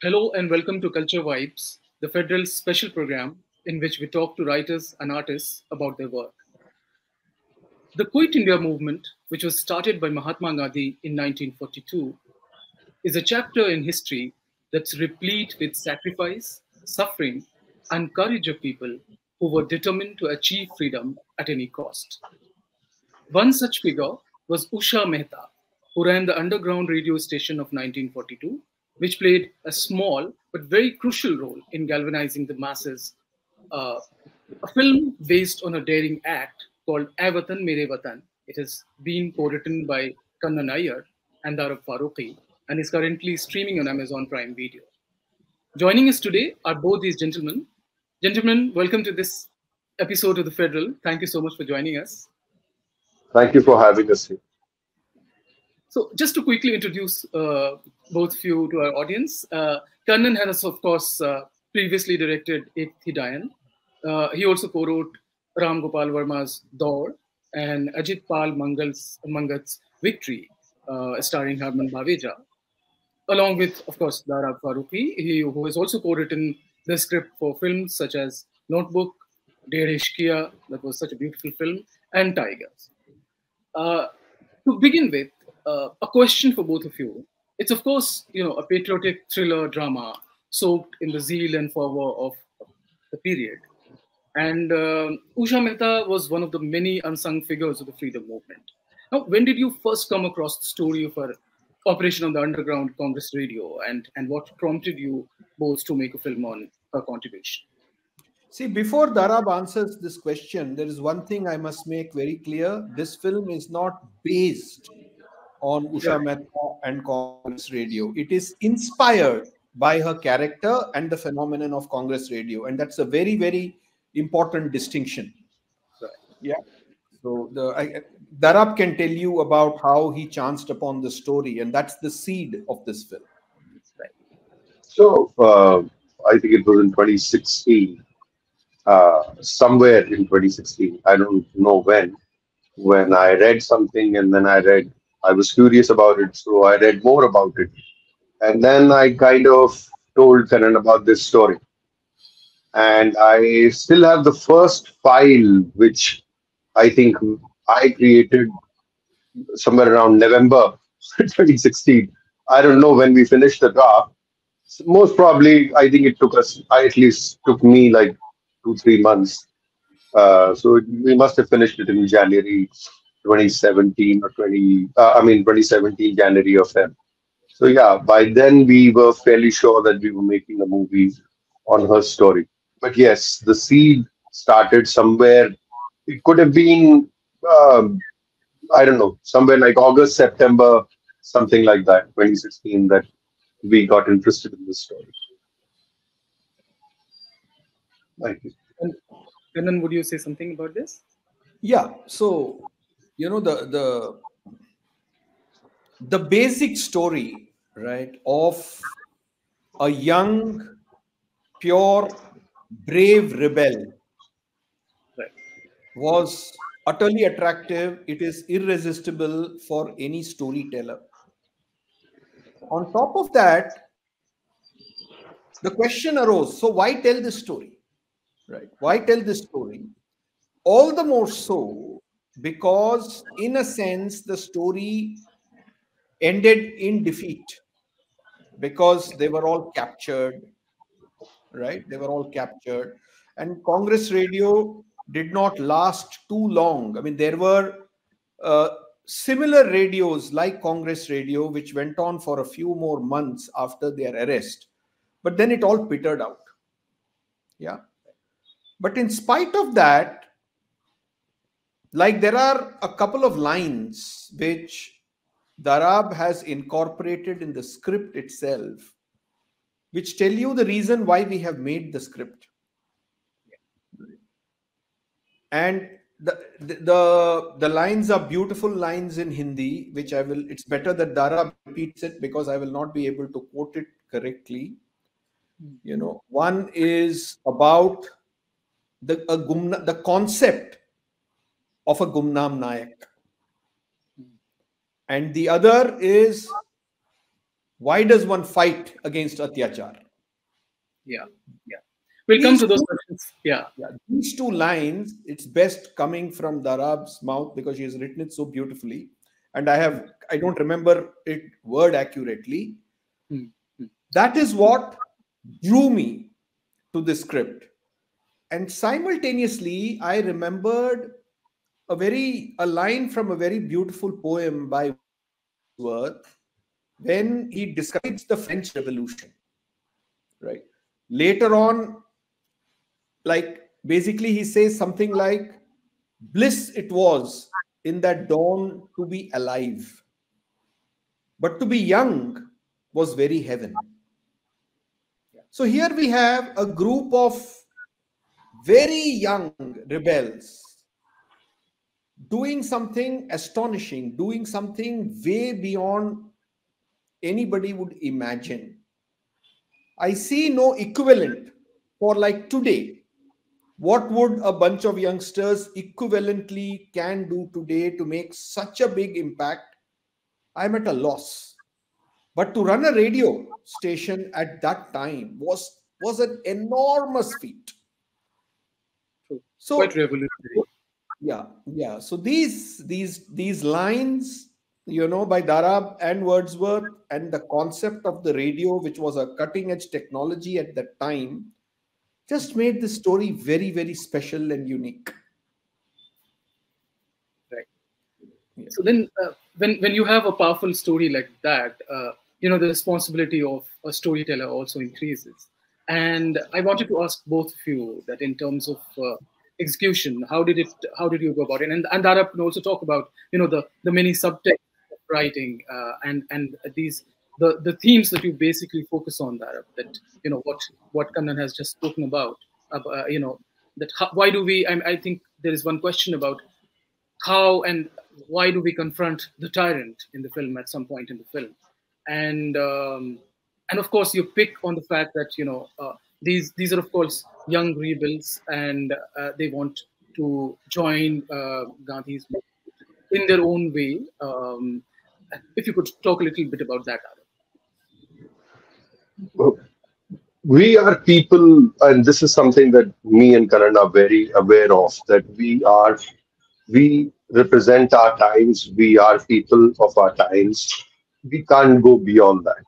Hello and welcome to Culture Vibes, the Federal special program in which we talk to writers and artists about their work. The Quit India movement, which was started by Mahatma Gandhi in 1942, is a chapter in history that's replete with sacrifice, suffering, and courage of people who were determined to achieve freedom at any cost. One such figure was Usha Mehta, who ran the underground radio station of 1942, which played a small but very crucial role in galvanizing the masses. Uh, a film based on a daring act called Watan Mere Watan. It has been co-written by Kannan Iyer and Darab Faruqi and is currently streaming on Amazon Prime Video. Joining us today are both these gentlemen. Gentlemen, welcome to this episode of The Federal. Thank you so much for joining us. Thank you for having us here. So, just to quickly introduce both of you to our audience, Kannan has, of course, previously directed Ek Thi Dayan. He also co-wrote Ram Gopal Verma's Daur and Ajit Pal Mangat's Victory, starring Harman Baweja, along with, of course, Dara Faruqi, who has also co-written the script for films such as Notebook, Dear Ishqiya, that was such a beautiful film, and Tigers. Uh, to begin with, a question for both of you. It's of course, a patriotic thriller drama soaked in the zeal and fervor of the period. And Usha Mehta was one of the many unsung figures of the freedom movement. Now, when did you first come across the story of her operation on the underground Congress radio, and what prompted you both to make a film on her contribution? See, before Darab answers this question, there is one thing I must make very clear. This film is not based on Usha Mehta and Congress Radio. It is inspired by her character and the phenomenon of Congress Radio. And that's a very, very important distinction. Right. Yeah. So Darab can tell you about how he chanced upon the story, and that's the seed of this film. Right. So, I think it was in 2016, somewhere in 2016. I don't know when I read something and then I was curious about it, so I read more about it. And then I kind of told Karan about this story. And I still have the first file, which I think I created somewhere around November 2016. I don't know when we finished the draft. Most probably, I think it took us, at least took me like 2, 3 months. We must have finished it in January 2017 or 2017 January or Feb. So yeah, by then we were fairly sure that we were making a movie on her story. But yes, the seed started somewhere. It could have been, um, I don't know, somewhere like August, September, something like that, 2016, that we got interested in this story. Thank you. And Kannan, would you say something about this? Yeah. So, the basic story, right, of a young, pure, brave rebel Right. was utterly attractive. It is irresistible for any storyteller. On top of that, the question arose, so why tell this story? Right? Why tell this story? All the more so because, in a sense, the story ended in defeat because they were all captured, right? They were all captured. And Congress Radio did not last too long. I mean, there were uh, similar radios like Congress Radio, which went on for a few more months after their arrest. But then it all petered out. Yeah. But in spite of that, like there are a couple of lines which Darab has incorporated in the script itself, which tell you the reason why we have made the script. And the lines are beautiful lines in Hindi, which I will, it's better that Darab repeats it because I will not be able to quote it correctly. One is about the concept of a Gumnam Nayak. And the other is Why does one fight against atyachar? Yeah, yeah. We'll come to those questions. Yeah. These two lines, it's best coming from Darab's mouth because she has written it so beautifully. And I don't remember it word accurately. That is what drew me to the script. And simultaneously, I remembered a line from a very beautiful poem by Wordsworth when he describes the French Revolution. Right. Later on, like basically he says something like, bliss it was in that dawn to be alive, but to be young was very heaven. So here we have a group of very young rebels doing something astonishing, doing something way beyond anybody would imagine. I see no equivalent for like today. What would a bunch of youngsters equivalently can do today to make such a big impact? I'm at a loss. But to run a radio station at that time was an enormous feat. So quite revolutionary. Yeah. So these lines, by Darab and Wordsworth, and the concept of the radio, which was a cutting edge technology at that time, just made the story very, very special and unique. Right. So then, when you have a powerful story like that, the responsibility of a storyteller also increases. And I wanted to ask both of you that in terms of execution, how did you go about it? And Dara can also talk about the many subtext of writing and these the themes that you basically focus on, Dara, that what Kannan has just spoken about that why do we? I think there is one question about how and why do we confront the tyrant in the film at some point in the film, and of course you pick on the fact that these are of course young rebels and they want to join Gandhi's in their own way. If you could talk a little bit about that, Well, we are people, and this is something that me and Karan are very aware of, that we represent our times, we are people of our times. We can't go beyond that.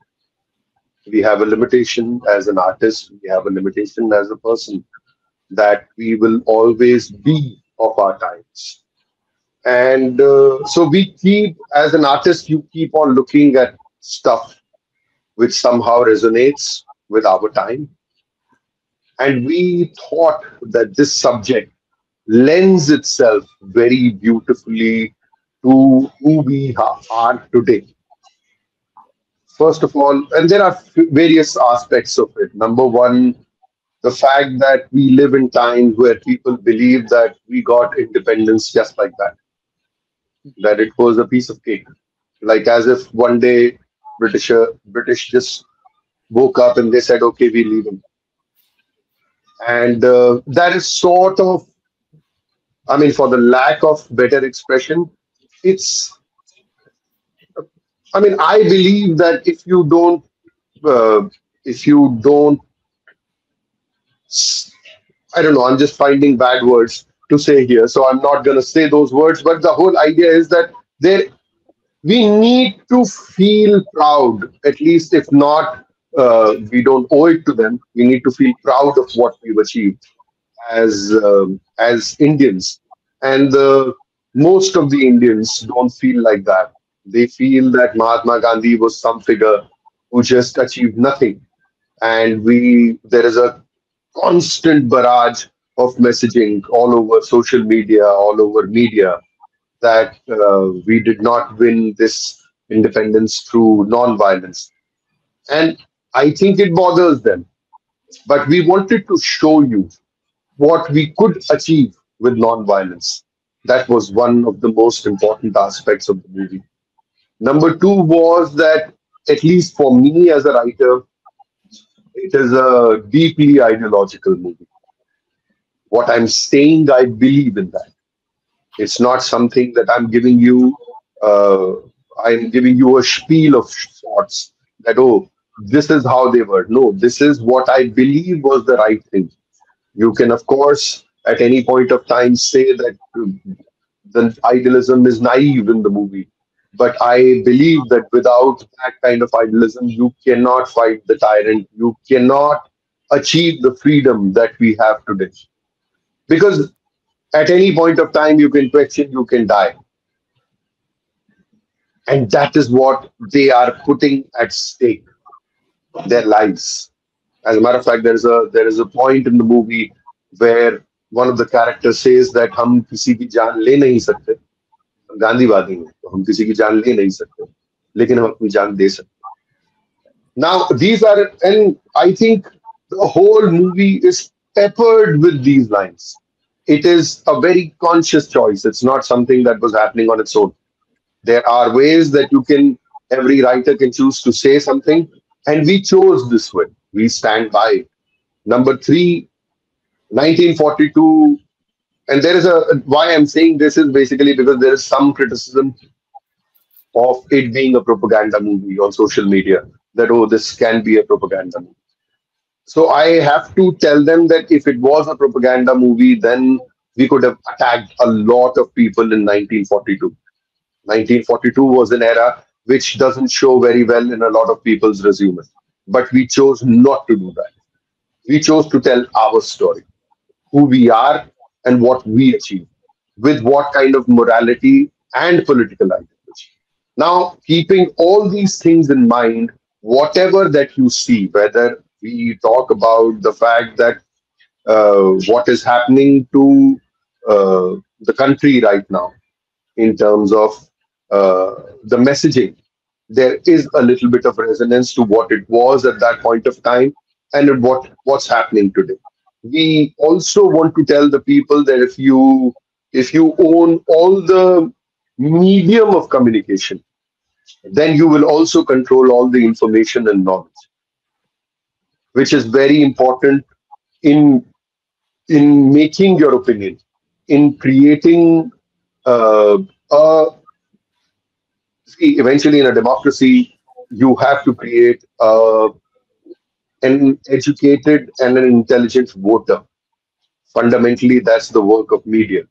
We have a limitation as an artist, we have a limitation as a person, that we will always be of our times. And so we keep, as an artist, you keep on looking at stuff which somehow resonates with our time. And we thought that this subject lends itself very beautifully to who we are today. First of all, and there are various aspects of it. Number one, the fact that we live in times where people believe that we got independence just like that it was a piece of cake, like as if one day British just woke up and they said, "Okay, we leave him," and that is sort of, I mean, for the lack of better expression, it's. I mean, I believe that uh, if you don't I don't know, I'm just finding bad words to say here, so I'm not going to say those words. But the whole idea is that there we need to feel proud, at least if not, we don't owe it to them. We need to feel proud of what we've achieved as Indians, and most of the Indians don't feel like that. They feel that Mahatma Gandhi was some figure who just achieved nothing, and we there is a constant barrage of messaging all over social media, all over media, that we did not win this independence through non-violence. And I think it bothers them. But we wanted to show you what we could achieve with non-violence. That was one of the most important aspects of the movie. Number two was that, at least for me as a writer, it is a deeply ideological movie. What I'm saying, I believe in that. It's not something that I'm giving you. I'm giving you a spiel of sorts. that, oh, this is how they were. No, this is what I believe was the right thing. You can, of course, at any point of time say that the idealism is naive in the movie. But I believe that without that kind of idealism, you cannot fight the tyrant. You cannot achieve the freedom that we have today. Because at any point of time, you can question, you can die. And that is what they are putting at stake, their lives. As a matter of fact, there is a point in the movie where one of the characters says that हम किसी की जान ले नहीं सकते, गांधीवादी हैं तो हम किसी की जान ले नहीं सकते, लेकिन हम अपनी जान दे सकते. Now these are, and I think the whole movie is peppered with these lines. It is a very conscious choice. It's not something that was happening on its own. There are ways that every writer can choose to say something, and we chose this way. We stand by it. Number three, 1942, and there is why I'm saying this is basically because there is some criticism of it being a propaganda movie on social media, that, oh, this can be a propaganda movie. So I have to tell them that if it was a propaganda movie, then we could have attacked a lot of people in 1942. 1942 was an era which doesn't show very well in a lot of people's resume. But we chose not to do that. We chose to tell our story, who we are and what we achieve, with what kind of morality and political ideology. Now, keeping all these things in mind, whatever that you see, whether we talk about the fact that what is happening to the country right now in terms of the messaging, there is a little bit of resonance to what it was at that point of time and what's happening today. We also want to tell the people that if you own all the medium of communication, then you will also control all the information and knowledge, which is very important in making your opinion, in creating uh, a see, eventually in a democracy, you have to create an educated and an intelligent voter. Fundamentally, that's the work of media.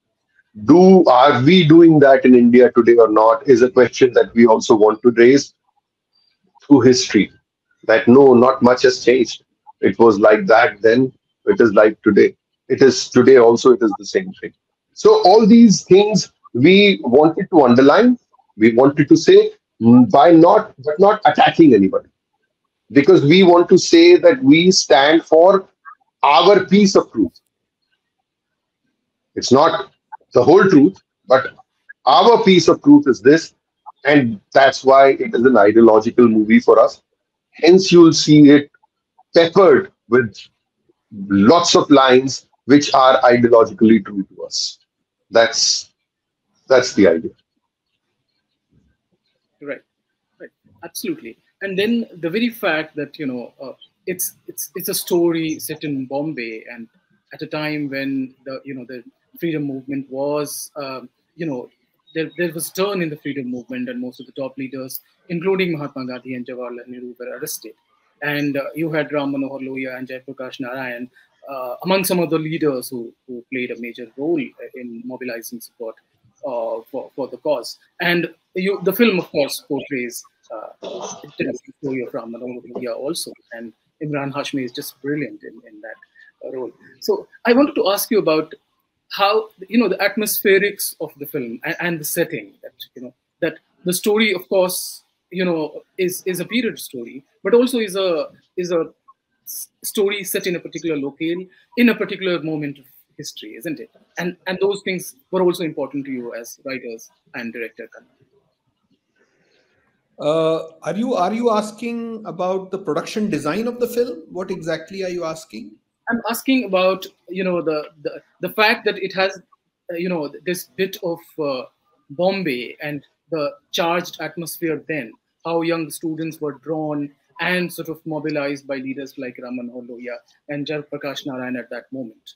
Are we doing that in India today or not? Is a question that we also want to raise through history. That no, not much has changed. It was like that then. It is like today. It is today also. It is the same thing. So all these things we wanted to underline. We wanted to say by not attacking anybody, because we want to say that we stand for our piece of truth. It's not the whole truth, but our piece of truth is this, and that's why it is an ideological movie for us. Hence, you'll see it peppered with lots of lines which are ideologically true to us. That's that's the idea. Right, right, absolutely. And then the very fact that it's a story set in Bombay, and at a time when the freedom movement was there was a turn in the freedom movement, and most of the top leaders, including Mahatma Gandhi and Jawaharlal Nehru, were arrested. And you had Ram Manohar Lohia and Jayaprakash Narayan among some of the leaders who played a major role in mobilizing support for the cause. And the film, of course, portrays it tells the story of Ram Manohar Lohia also, and Imran Hashmi is just brilliant in that role. So I wanted to ask you about how the atmospherics of the film and the setting, that the story, of course, is a period story, but also is a story set in a particular locale in a particular moment of history, isn't it? And those things were also important to you as writers and director, Kannan. Are you asking about the production design of the film? What exactly are you asking? I'm asking about the fact that it has this bit of Bombay and the charged atmosphere then, how young students were drawn and sort of mobilized by leaders like Raman Lohia and Prakash Narayan at that moment.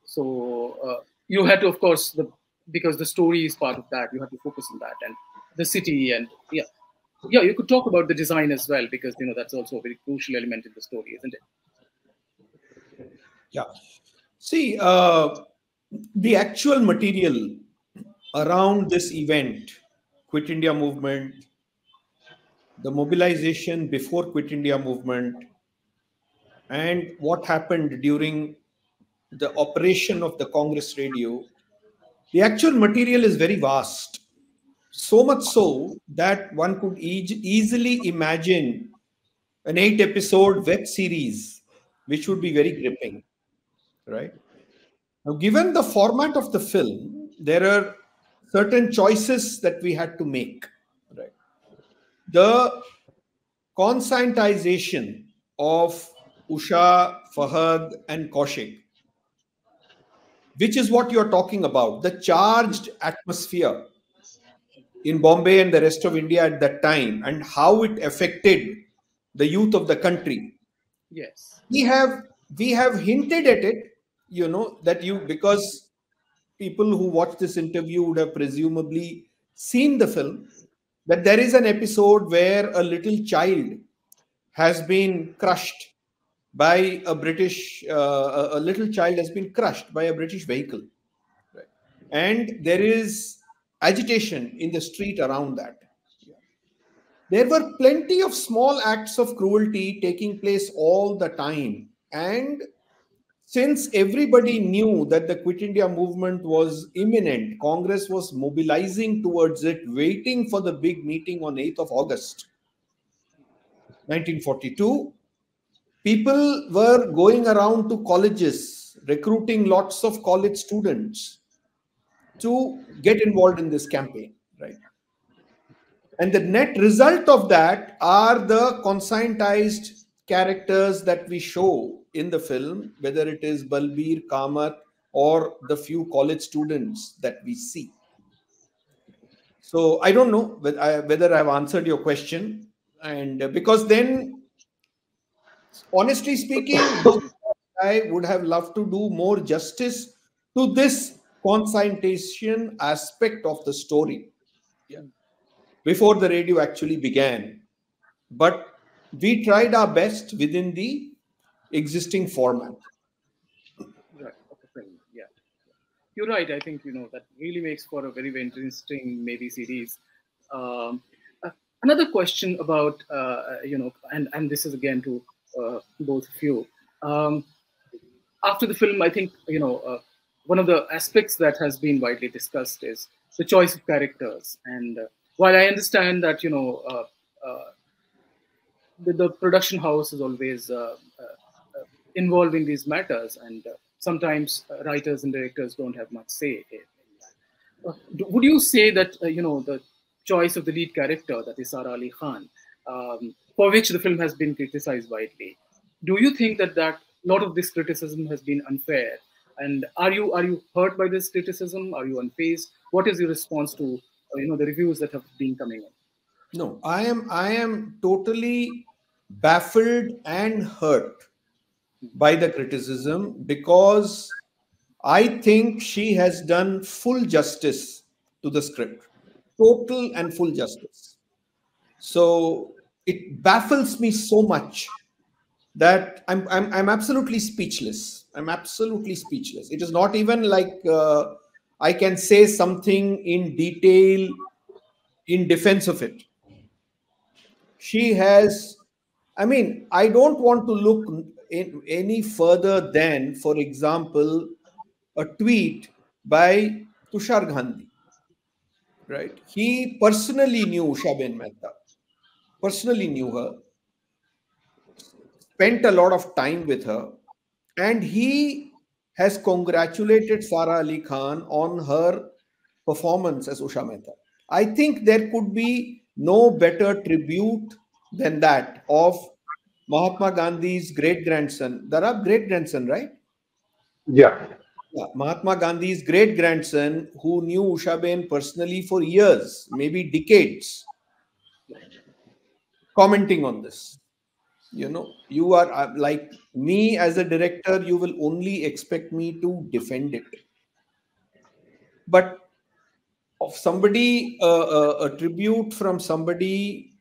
So you had to, of course, because the story is part of that, you have to focus on that and the city and yeah. Yeah, you could talk about the design as well, because that's also a very crucial element in the story, isn't it? Yeah. See, the actual material around this event, Quit India movement, the mobilization before Quit India movement, and what happened during the operation of the Congress radio, the actual material is very vast. So much so that one could easily imagine an 8 episode web series, which would be very gripping, right? Now, given the format of the film, there are certain choices that we had to make, right? The conscientization of Usha, Fahad, and Kaushik, which is what you're talking about, the charged atmosphere in Bombay and the rest of India at that time, and how it affected the youth of the country. Yes. We have hinted at it, that because people who watch this interview would have presumably seen the film, that there is an episode where a little child has been crushed by a British, a little child has been crushed by a British vehicle. Right? And there is agitation in the street around that. There were plenty of small acts of cruelty taking place all the time. And since everybody knew that the Quit India movement was imminent, Congress was mobilizing towards it, waiting for the big meeting on 8th of August 1942. People were going around to colleges, recruiting lots of college students to get involved in this campaign, right? And the net result of that are the conscientized characters that we show in the film, whether it is Balbir, Kamat, or the few college students that we see. So I don't know whether I've answered your question. And because then, honestly speaking, both I would have loved to do more justice to this conscientization aspect of the story. Yeah. Before the radio actually began. But we tried our best within the existing format. Right. Okay. Yeah. You're right. I think that really makes for a very, very interesting maybe series. Um, Another question about and this is again to both of you. Um, After the film, I think one of the aspects that has been widely discussed is the choice of characters. And while I understand that the production house is always involved in these matters, and sometimes writers and directors don't have much say in that. Would you say that the choice of the lead character, that is Sara Ali Khan, for which the film has been criticized widely, do you think that a lot of this criticism has been unfair? And are you hurt by this criticism? Are you unfazed? What is your response to the reviews that have been coming in? No, I am totally baffled and hurt by the criticism, because I think she has done full justice to the script, total and full justice. So it baffles me so much that I'm absolutely speechless. I'm absolutely speechless. It is not even like I can say something in detail in defense of it. She has, I mean, I don't want to look in any further than, for example, a tweet by Tushar Gandhi, right? He personally knew Usha Ben Mehta, personally knew her, spent a lot of time with her, and he has congratulated Sara Ali Khan on her performance as Usha Mehta. I think there could be no better tribute than that of Mahatma Gandhi's great grandson. There are great grandson, right? Yeah. Yeah, Mahatma Gandhi's great grandson, who knew Ushaben personally for years, maybe decades, commenting on this. You are like me as a director, you will only expect me to defend it. But of somebody, a tribute from somebody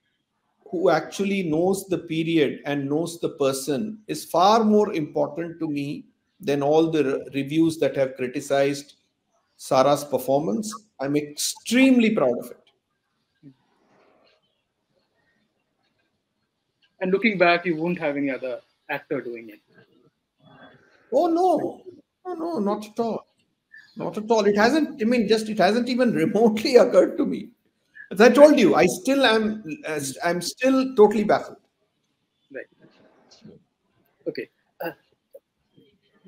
who actually knows the period and knows the person is far more important to me than all the reviews that have criticized Sarah's performance. I'm extremely proud of it. And looking back, you won't have any other actor doing it. Oh no, no, not at all. Not at all. It hasn't, I mean, just it hasn't even remotely occurred to me. As I told you, I'm still totally baffled. Right. Okay.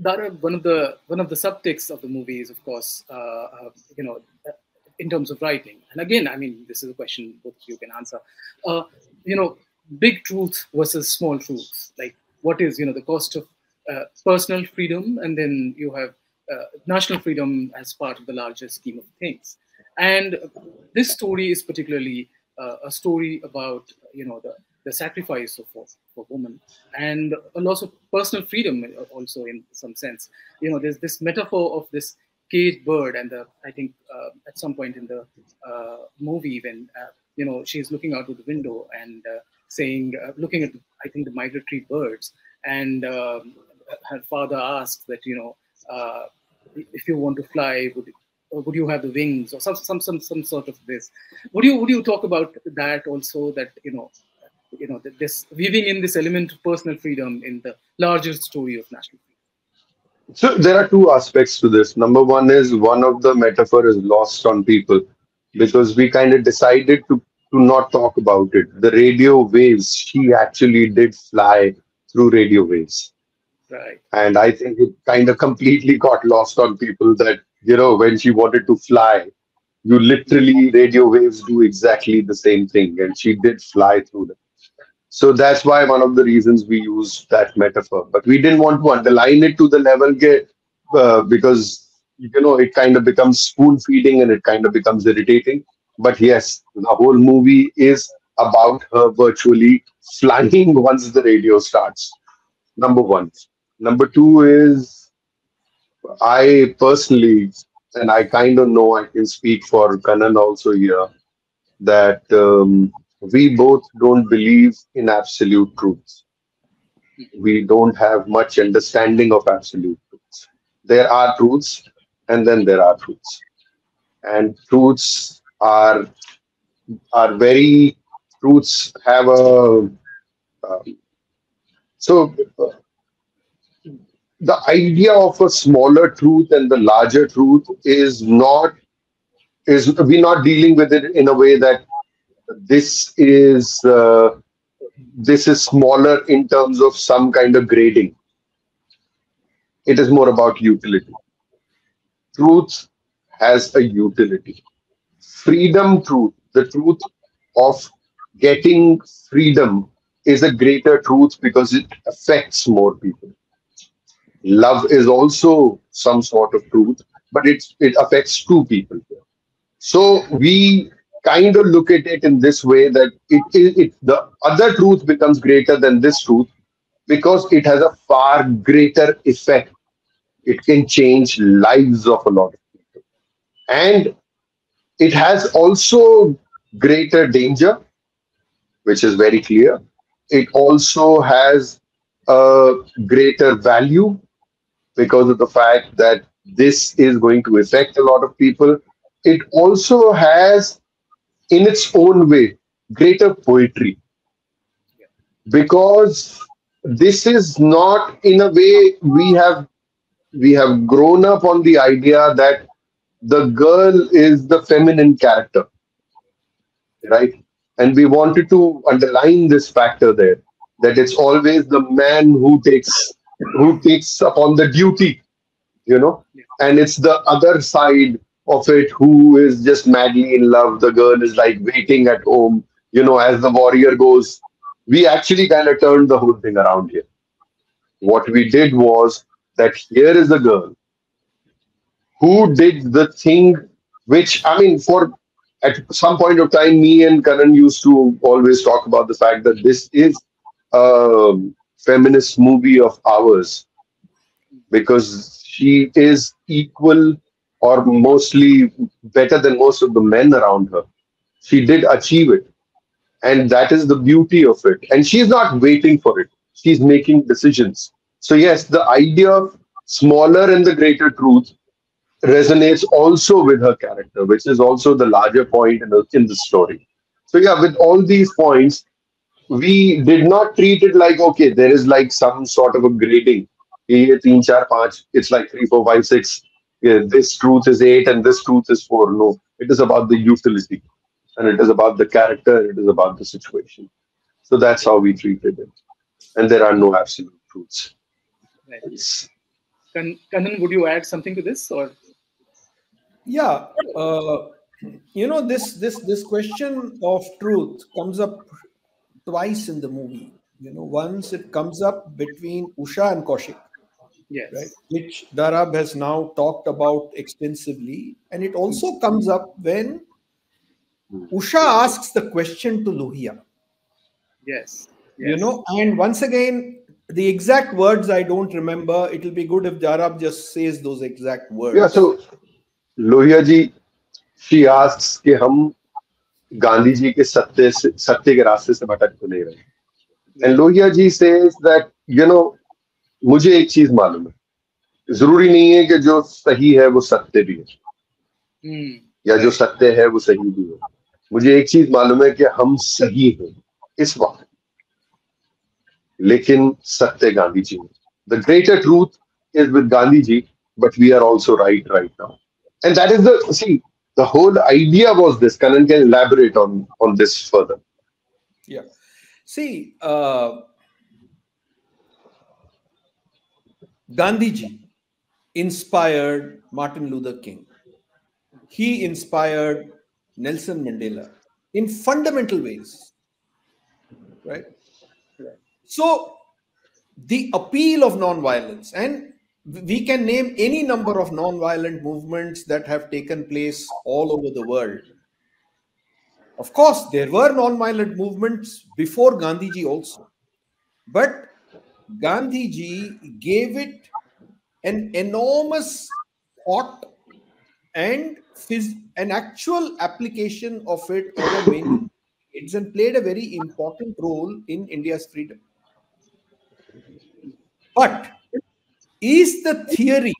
Dara, one of the subtexts of the movie is, of course, in terms of writing. And again, I mean, this is a question both of you can answer. Uh, you know, big truth versus small truths. Like, what is the cost of personal freedom, and then you have national freedom as part of the larger scheme of things. And this story is particularly a story about the sacrifice of for women and a loss of personal freedom also in some sense. There's this metaphor of this caged bird, and I think at some point in the movie when she's looking out of the window and saying, looking at I think the migratory birds, and her father asks that if you want to fly, would you have the wings or some sort of this? Would you talk about that also? That this weaving in this element of personal freedom in the larger story of national freedom. So there are two aspects to this. Number one is one of the metaphor is lost on people because we kind of decided to not talk about it. The radio waves, she actually did fly through radio waves. Right. And I think it kind of completely got lost on people that, when she wanted to fly, you literally, radio waves do exactly the same thing. And she did fly through them. So that's why one of the reasons we used that metaphor. But we didn't want to underline it to the level because, it kind of becomes spoon feeding and it kind of becomes irritating. But yes, the whole movie is about her virtually flying once the radio starts. Number one. Number two is I personally, and I kind of know I can speak for Kanan also here, that we both don't believe in absolute truths. We don't have much understanding of absolute truths. There are truths, and then there are truths. And are very truths have a so the idea of a smaller truth and the larger truth is we're not dealing with it in a way that this is this is smaller in terms of some kind of grading. It is more about utility. Truth has a utility. Freedom truth, the truth of getting freedom is a greater truth because it affects more people. Love is also some sort of truth, but it affects two people here. So we kind of look at it in this way that the other truth becomes greater than this truth because it has a far greater effect. It can change lives of a lot of people. And it has also greater danger, which is very clear. It also has a greater value because of the fact that this is going to affect a lot of people. It also has, in its own way, greater poetry because this is not, in a way, we have grown up on the idea that the girl is the feminine character, right? And we wanted to underline this factor there, that it's always the man who takes upon the duty, and it's the other side of it who is just madly in love. The girl is like waiting at home, as the warrior goes. We actually kind of turned the whole thing around here. What we did was that here is a girl who did the thing which, I mean, for at some point of time, me and Karan used to always talk about the fact that this is a feminist movie of ours because she is equal or mostly better than most of the men around her. She did achieve it. And that is the beauty of it. And she's not waiting for it. She's making decisions. So yes, the idea of smaller and the greater truth resonates also with her character, which is also the larger point in the story. So yeah, with all these points, we did not treat it like, okay, there is like some sort of a grading. ये तीन चार पाँच, it's like 3 4 5 6. Yeah, this truth is 8 and this truth is 4. No, it is about the utility, and it is about the character, it is about the situation. So that's how we treated it. And there are no absolute truths. Right. It's, Kannan, would you add something to this, or? Yeah, this question of truth comes up twice in the movie. Once it comes up between Usha and Kaushik, Yes. right, which Darab has now talked about extensively, and it also comes up when Usha asks the question to Lohia. Yes. Yes. And once again, the exact words I don't remember. It'll be good if Darab just says those exact words. yeah, so Lohia ji, she asks कि हम गांधी जी के सत्य के रास्ते से भटक तो नहीं रहे. And Lohia ji says that, मुझे एक चीज मालूम है, जरूरी नहीं है कि जो सही है वो सत्य भी है, या जो सत्य है वो सही भी है. मुझे एक चीज मालूम है कि हम सही हैं इस वक्त, लेकिन सत्य गांधी जी में. The greater truth is with Gandhi ji, but we are also right now. And that is the whole idea was this. Kanan can elaborate on this further. Yeah. See, Gandhiji inspired Martin Luther King. He inspired Nelson Mandela in fundamental ways, right? So the appeal of nonviolence, and we can name any number of nonviolent movements that have taken place all over the world. Of course, there were nonviolent movements before Gandhiji also, but Gandhiji gave it an enormous thought and an actual application of it over many decades, and played a very important role in India's freedom. But is the theory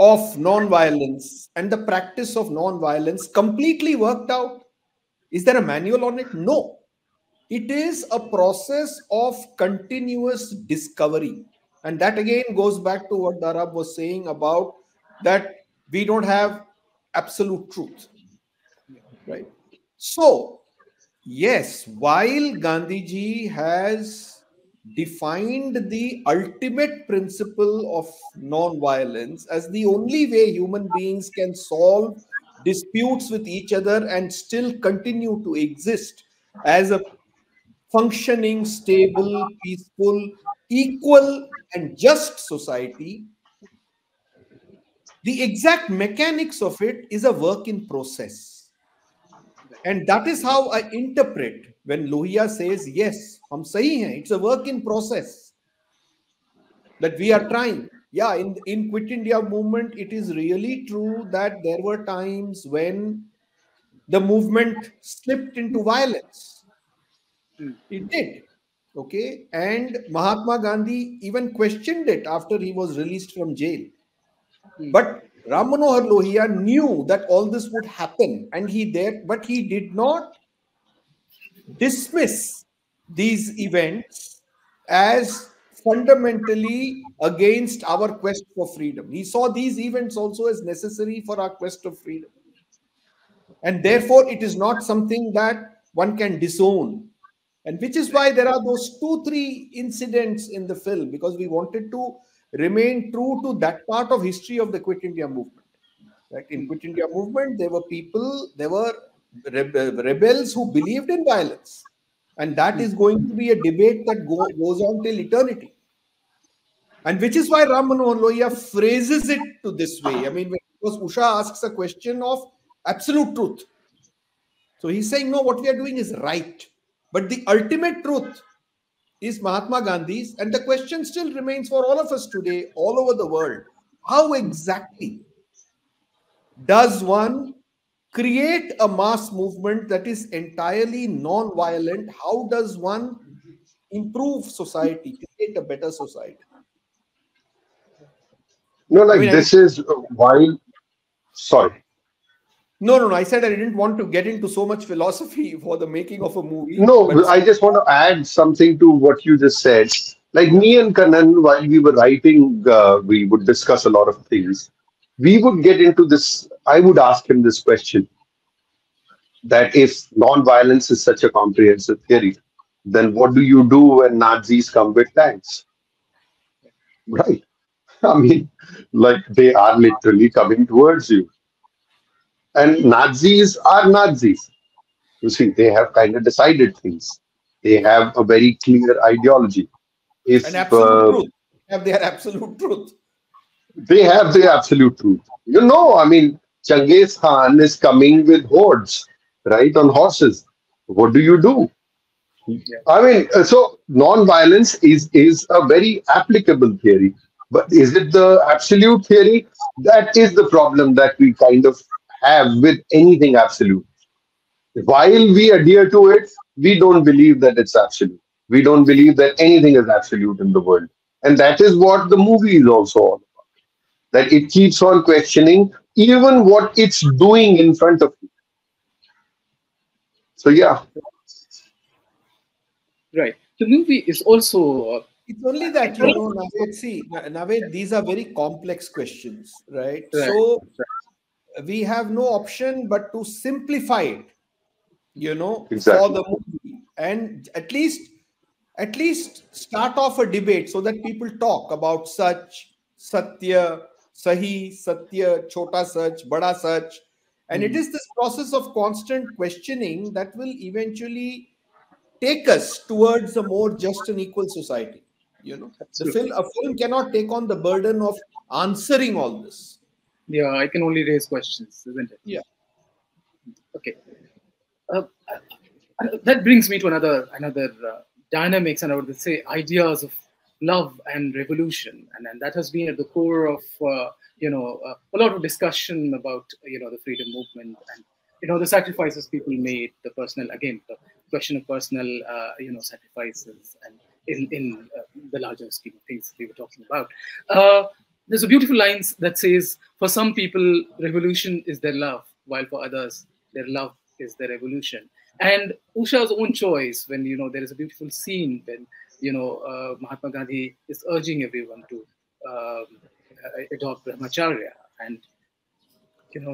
of nonviolence and the practice of nonviolence completely worked out? Is there a manual on it? No. It is a process of continuous discovery. And that again goes back to what Darab was saying about that we don't have absolute truth. Right? So, yes, while Gandhiji has defined the ultimate principle of non-violence as the only way human beings can solve disputes with each other and still continue to exist as a functioning, stable, peaceful, equal, and just society, the exact mechanics of it is a work in process. And that is how I interpret when Lohia says, yes, hum sahi hain. It's a work in process that we are trying. Yeah, in Quit India movement, it is really true that there were times when the movement slipped into violence. It did. Okay. And Mahatma Gandhi even questioned it after he was released from jail. But Ram Manohar Lohia knew that all this would happen, and but he did not dismiss these events as fundamentally against our quest for freedom. He saw these events also as necessary for our quest of freedom. And therefore, it is not something that one can disown. And which is why there are those 2-3 incidents in the film, because we wanted to remain true to that part of history of the Quit India movement. Right? In Quit India movement, there were rebels who believed in violence. And that is going to be a debate that goes on till eternity. And which is why Ram Manohar Lohia phrases it to this way. I mean, because Usha asks a question of absolute truth. So he's saying, no, what we are doing is right. But the ultimate truth is Mahatma Gandhi's. And the question still remains for all of us today, all over the world. How exactly does one create a mass movement that is entirely non-violent? How does one improve society, create a better society? No, I like mean, this is while, sorry. no. I said I didn't want to get into so much philosophy for the making of a movie, but No, I just want to add something to what you just said. Like me and Kanan, while we were writing, we would discuss a lot of things. We would get into this. I would ask him this question, that if non-violence is such a comprehensive theory, then what do you do when Nazis come with tanks? Right. I mean, like they are literally coming towards you. And Nazis are Nazis. You see, they have kind of decided things. They have a very clear ideology. an If absolute truth. Have their absolute truth. they have the absolute truth, I mean, Genghis Khan is coming with hordes, right, on horses. What do you do? Yeah. I mean, so non-violence is a very applicable theory, but is it the absolute theory? That is the problem that we kind of have with anything absolute. While we adhere to it, we don't believe that it's absolute. We don't believe that anything is absolute in the world, and that is what the movie is also all about. That it keeps on questioning even what it's doing in front of you. So yeah, Right. The movie is also It's only that, Naved, see, Naved, these are very complex questions, right? right. So we have no option but to simplify it, for exactly. the movie, and at least start off a debate so that people talk about such, Satya, Sahi, Satya, Chota Sach, Bada Sach. And it is this process of constant questioning that will eventually take us towards a more just and equal society. Absolutely. A film cannot take on the burden of answering all this. Yeah, I can only raise questions, isn't it? Yeah. Okay. Uh, that brings me to another dynamics, and I would say ideas of love and revolution, and that has been at the core of a lot of discussion about the freedom movement, and the sacrifices people made, the personal, again, the question of personal sacrifices, and in the larger scheme of things we were talking about. There's a beautiful lines that says, for some people revolution is their love, while for others their love is their revolution. And Usha's own choice, when there is a beautiful scene when Mahatma Gandhi is urging everyone to adopt brahmacharya, and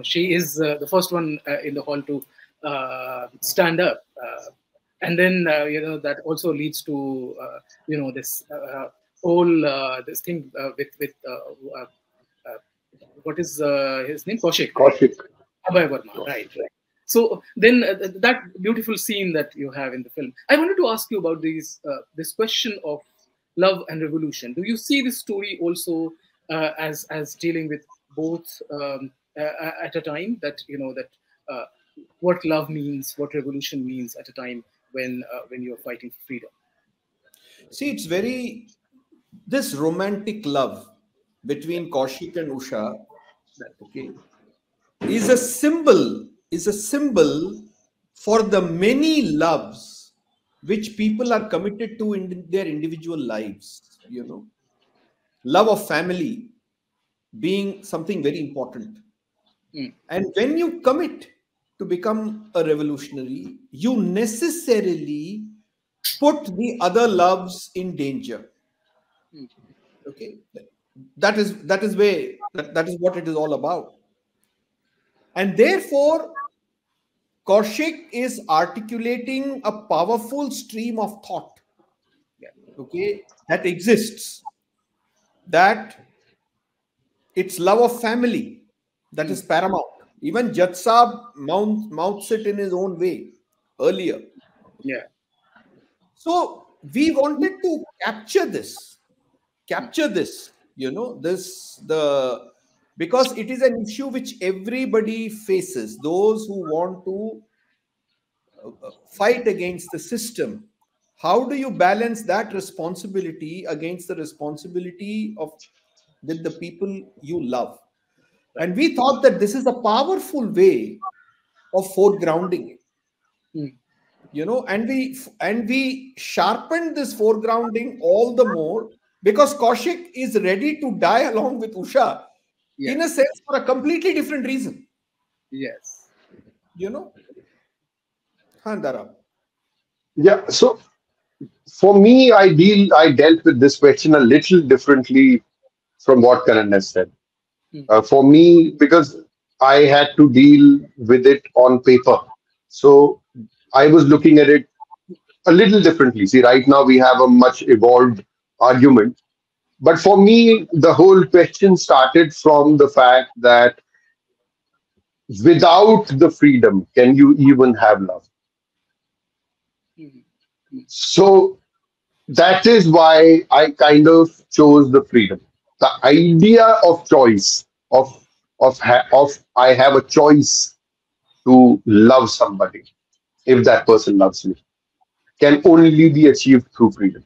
she is the first one in the hall to stand up, and then that also leads to this whole this thing with what is his name, Kaushik, right? Kaushik. Abhay Verma, right. So then that beautiful scene that you have in the film. I wanted to ask you about this question of love and revolution. Do you see this story also as dealing with both at a time, that what love means, what revolution means at a time when you're fighting for freedom? See, it's this romantic love between Kaushik and Usha, okay, is a symbol for the many loves which people are committed to in their individual lives. Love of family being something very important. And when you commit to become a revolutionary, you necessarily put the other loves in danger. Okay, that is what it is all about. And therefore, Kaushik is articulating a powerful stream of thought, okay, that exists, that it's love of family that is paramount. Even Jat Saab mounts it in his own way earlier. Yeah. So we wanted to capture this, because it is an issue which everybody faces. Those who want to fight against the system, how do you balance that responsibility against the responsibility of with the people you love? And we thought that this is a powerful way of foregrounding it. Mm. And we sharpened this foregrounding all the more because Kaushik is ready to die along with Usha, in a Yes. sense, for a completely different reason. Yes. You know, Handara. Yeah. So for me, I dealt with this question a little differently from what Karan has said. Mm. For me, because I had to deal with it on paper, so I was looking at it a little differently. See, right now we have a much evolved argument, but for me, the whole question started from the fact that without the freedom, can you even have love? Mm. Mm. So that is why I kind of chose the freedom. The idea of choice, of I have a choice to love somebody if that person loves me, can only be achieved through freedom.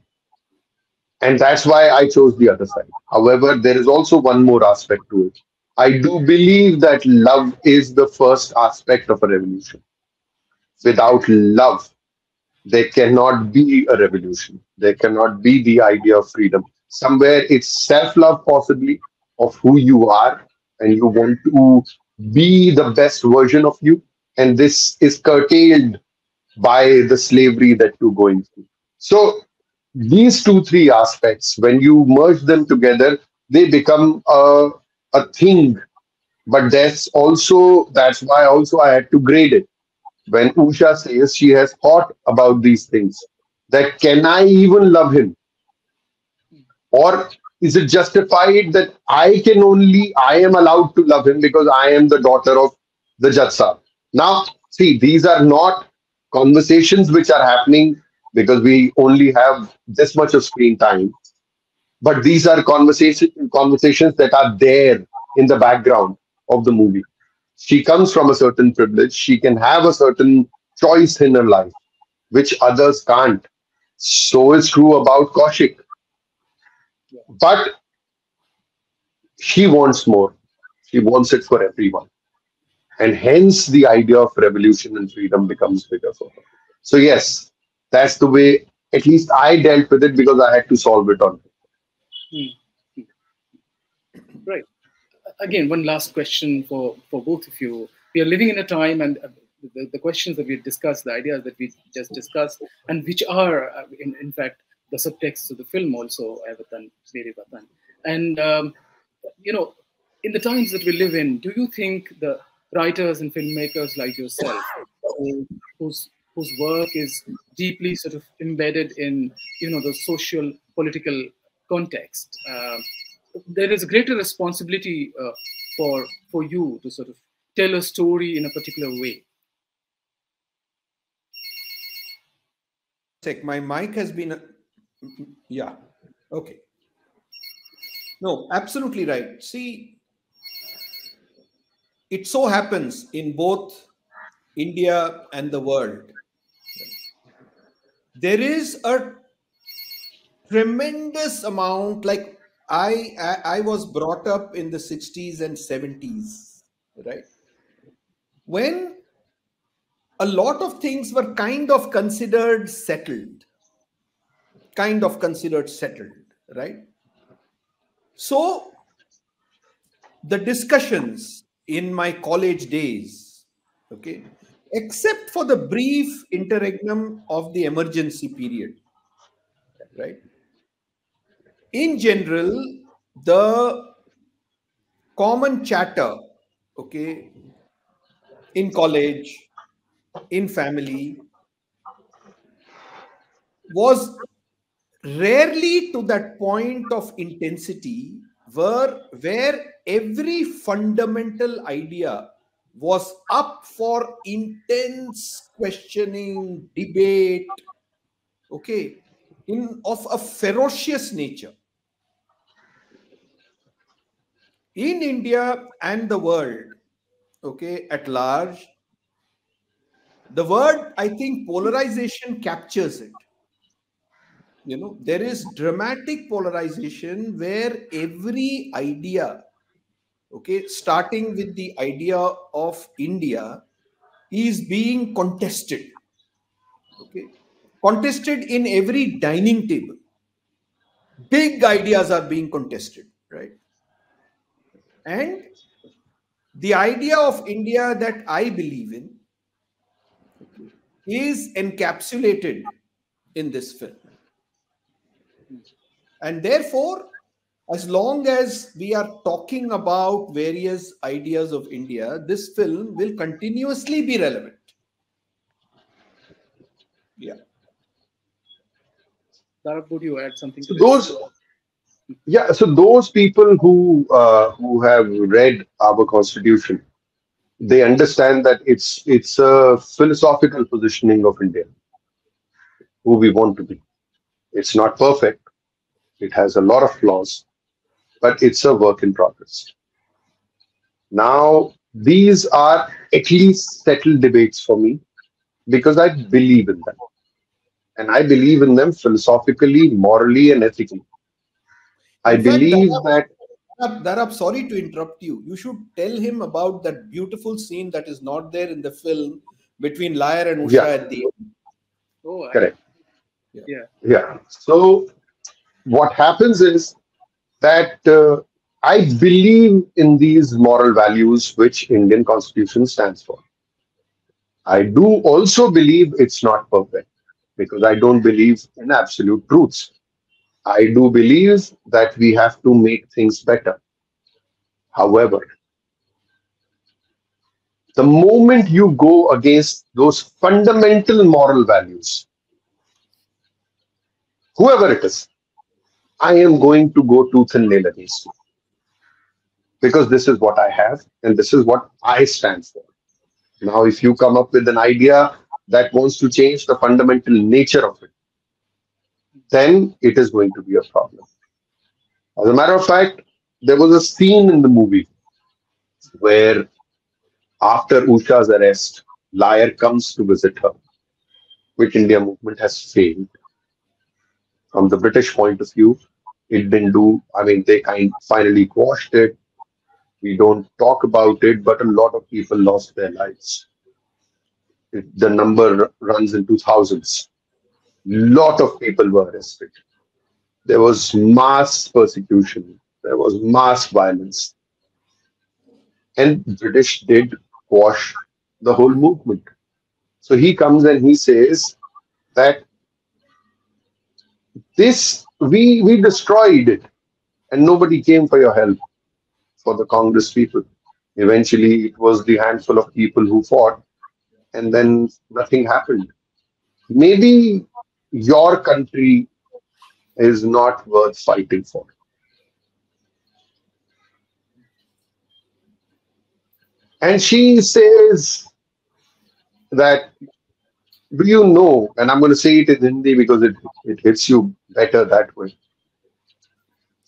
And that's why I chose the other side. However, there is also one more aspect to it. I do believe that love is the first aspect of a revolution. Without love, there cannot be a revolution. There cannot be the idea of freedom. Somewhere it's self love, possibly, of who you are, and you want to be the best version of you. And this is curtailed by the slavery that you're going through. So, these two, three aspects, when you merge them together, they become a thing. But that's why also I had to grade it when Usha says she has thought about these things, that can I even love him? Or is it justified that I am allowed to love him because I am the daughter of the Jat Sahab? Now, see, these are not conversations which are happening because we only have this much of screen time, but these are conversations that are there in the background of the movie. She comes from a certain privilege. She can have a certain choice in her life, which others can't. So is true about Kaushik. Yeah. But she wants more. She wants it for everyone. And hence the idea of revolution and freedom becomes bigger for her. So, yes, that's the way, at least I dealt with it because I had to solve it on. Mm. Mm. Right. Again, one last question for both of you. We are living in a time, and the questions that we discussed, the ideas that we just discussed, and which are, in fact, the subtext of the film also, Watan Mere Watan. And, you know, in the times that we live in, do you think the writers and filmmakers like yourself, who, whose work is deeply sort of embedded in, the social, political context, there is a greater responsibility for you to sort of tell a story in a particular way? My mic has been. Yeah. Okay. No, absolutely right. See, it so happens in both India and the world, there is a tremendous amount. Like I was brought up in the 60s and 70s, right? When a lot of things were kind of considered settled, right? So the discussions in my college days, okay, except for the brief interregnum of the emergency period, right? In general, the common chatter, okay, in college, in family, was rarely to that point of intensity where every fundamental idea was up for intense questioning, debate, okay, in of a ferocious nature. In India and the world, okay, at large, the word, I think, polarization captures it. There is dramatic polarization where every idea, okay, starting with the idea of India, is being contested. Okay, contested in every dining table. Big ideas are being contested, right? And the idea of India that I believe in, okay, is encapsulated in this film. And therefore, as long as we are talking about various ideas of India, this film will continuously be relevant. Yeah. Dara, would you add something to So this? those people who have read our constitution, they understand that it's a philosophical positioning of India, who we want to be. It's not perfect. It has a lot of flaws, but it's a work in progress. Now, these are at least settled debates for me because I believe in them. And I believe in them philosophically, morally, and ethically. I In fact, believe that, Darab, sorry to interrupt you. You should tell him about that beautiful scene that is not there in the film between Liar and Usha yeah, at the end. Oh, correct. Yeah. yeah. Yeah. So, what happens is that I believe in these moral values which Indian Constitution stands for. I do also believe it's not perfect because I don't believe in absolute truths. I do believe that we have to make things better. However, the moment you go against those fundamental moral values, whoever it is, I am going to go tooth and nail against you because this is what I have and this is what I stand for. Now, if you come up with an idea that wants to change the fundamental nature of it, then it is going to be a problem. As a matter of fact, there was a scene in the movie where after Usha's arrest, Liar comes to visit her, which India movement has failed. From the British point of view, it didn't do, I mean, they kind finally quashed it. We don't talk about it, but a lot of people lost their lives. The number runs into thousands. Lot of people were arrested. There was mass persecution. There was mass violence. And British did quash the whole movement. So he comes and he says that this we destroyed it and nobody came for your help for the Congress people. Eventually it was the handful of people who fought and then nothing happened. Maybe your country is not worth fighting for. And she says that, do you know, and I'm going to say it in Hindi because it hits you better that way.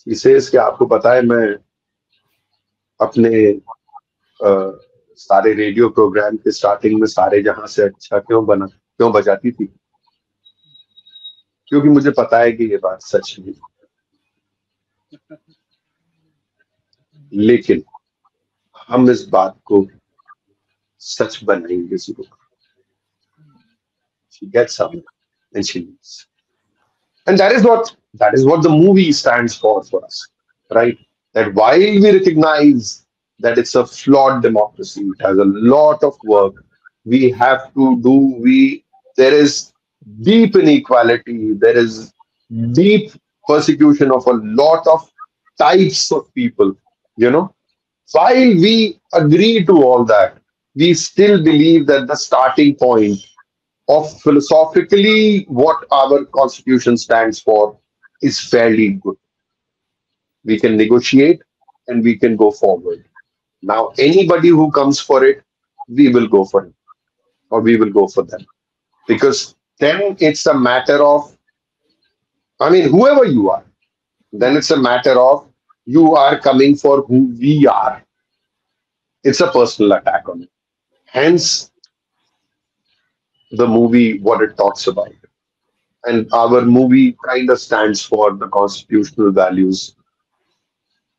She says कि आपको पता है मैं अपने सारे radio programme के starting में सारे जहां से अच्छा क्यों बजाती थी क्योंकि मुझे पता है कि ये बात सच नहीं लेकिन हम इस बात को सच बनाएंगे जरूर. She gets up and she leaves. And that is what the movie stands for us, right? That while we recognize that it's a flawed democracy, it has a lot of work we have to do. There is deep inequality, there is deep persecution of a lot of types of people, you know. While we agree to all that, we still believe that the starting point of philosophically what our constitution stands for is fairly good. We can negotiate and we can go forward. Now, anybody who comes for it, we will go for it or we will go for them. Because then it's a matter of, I mean, whoever you are, then it's a matter of you are coming for who we are. It's a personal attack on it. Hence, the movie, what it talks about. And our movie kind of stands for the constitutional values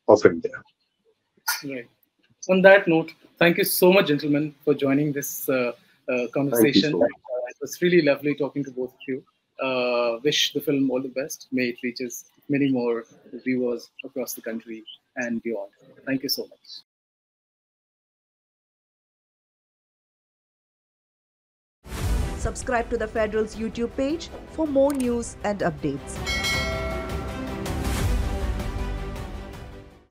of India. Right. On that note, thank you so much, gentlemen, for joining this conversation. so much. It was really lovely talking to both of you. Wish the film all the best. May it reaches many more viewers across the country and beyond. Thank you so much. Subscribe to the Federal's YouTube page for more news and updates.